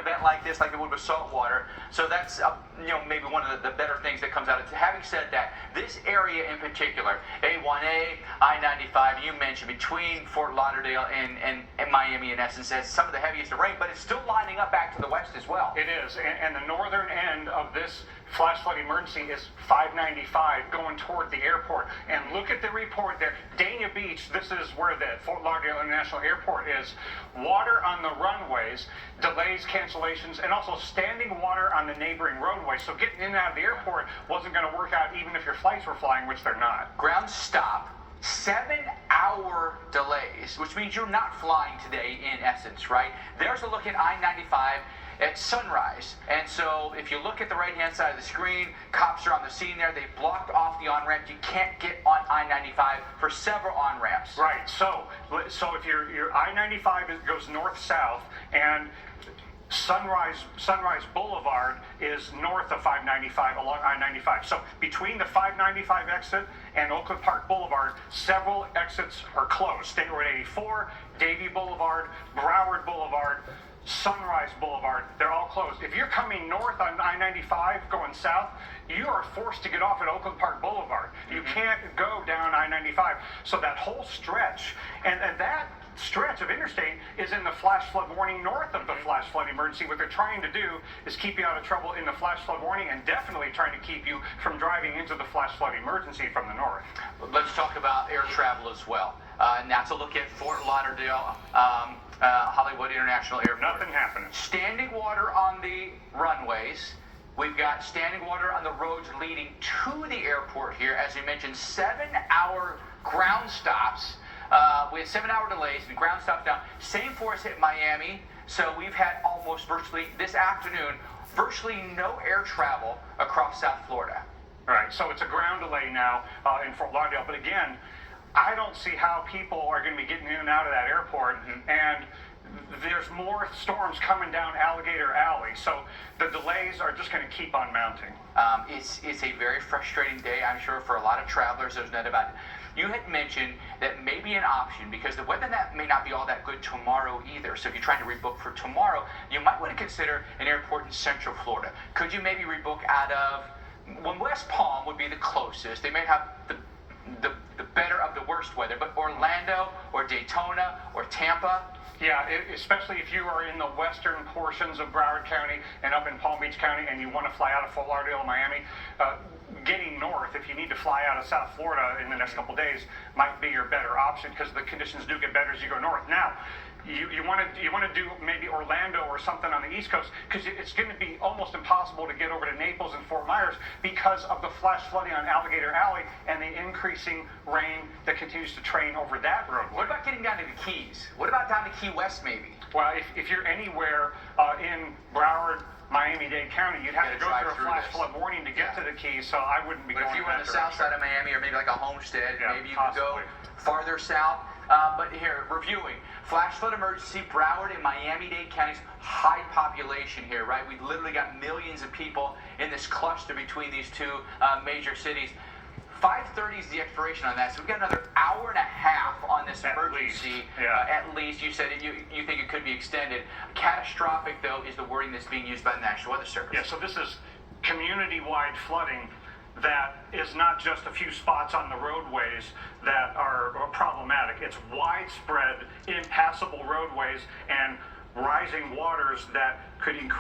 event like this, like it would with saltwater. So that's maybe one of the better things that comes out of it. Having said that, this area in particular, A1A, I-95, you mentioned between Fort Lauderdale and Miami, in essence, has some of the heaviest of rain, but it's still lining up back to the west as well. It is, and the northern end of this flash flood emergency is 595 going toward the airport. And look at the report there. Dania Beach, this is where the Fort Lauderdale International Airport is. Water on the runways, delays, cancellations, and also standing water on the neighboring roadways. So getting in and out of the airport wasn't going to work out even if your flights were flying, which they're not. Ground stop. 7-hour delays, which means you're not flying today in essence, right? There's a look at I-95 at sunrise. And so if you look at the right-hand side of the screen, cops are on the scene there. They blocked off the on-ramp. You can't get on I-95 for several on-ramps. Right. So if your I-95 goes north-south and Sunrise Boulevard is north of 595 along I-95. So between the 595 exit and Oakland Park Boulevard, several exits are closed. State Road 84, Davie Boulevard, Broward Boulevard, Sunrise Boulevard, they're all closed. If you're coming north on I-95 going south, you are forced to get off at Oakland Park Boulevard. You can't go down I-95. So that whole stretch, and that stretch of interstate is in the flash flood warning north of the flash flood emergency. What they're trying to do is keep you out of trouble in the flash flood warning and definitely trying to keep you from driving into the flash flood emergency from the north. Let's talk about air travel as well. And that's a look at Fort Lauderdale, Hollywood International Airport. Nothing happening. Standing water on the runways. We've got standing water on the roads leading to the airport here. As we mentioned, 7-hour ground stops. We had 7-hour delays and ground stops down. Same for us at Miami. So we've had almost virtually, this afternoon, virtually no air travel across South Florida. All right, so it's a ground delay now in Fort Lauderdale. But again, I don't see how people are going to be getting in and out of that airport. And there's more storms coming down Alligator Alley. So the delays are just going to keep on mounting. It's a very frustrating day, I'm sure, for a lot of travelers. There's no doubt about it. You had mentioned that maybe an option, because the weather may not be all that good tomorrow either. So if you're trying to rebook for tomorrow, you might want to consider an airport in Central Florida. Could you maybe rebook out of, well, West Palm would be the closest. They may have the better of the worst weather, but Orlando or Daytona or Tampa. Yeah, especially if you are in the western portions of Broward County and up in Palm Beach County and you want to fly out of Fort Lauderdale or Miami, getting north, if you need to fly out of South Florida in the next couple days, might be your better option because the conditions do get better as you go north. Now, you want to do maybe Orlando or something on the East Coast because it's going to be almost impossible to get over to Naples and Fort Myers because of the flash flooding on Alligator Alley and the increasing rain that continues to train over that road. What about getting down to the Keys? What about down to Key West maybe? Well, if you're anywhere in Broward, Miami-Dade County, you'd have to go through a flash flood warning to get to the Keys, so I wouldn't be going if you were in on that the south direction. side of Miami or maybe like a Homestead, maybe you could go Possibly. farther south. But here, reviewing, flash flood emergency, Broward and Miami-Dade counties, high population here, right? We've literally got millions of people in this cluster between these two major cities. 5:30 is the expiration on that, so we've got another hour and a half on this emergency. At least. You said you think it could be extended. Catastrophic, though, is the wording that's being used by the National Weather Service. Yeah, so this is community-wide flooding that is not just a few spots on the roadways that are problematic. It's widespread, impassable roadways and rising waters that could increase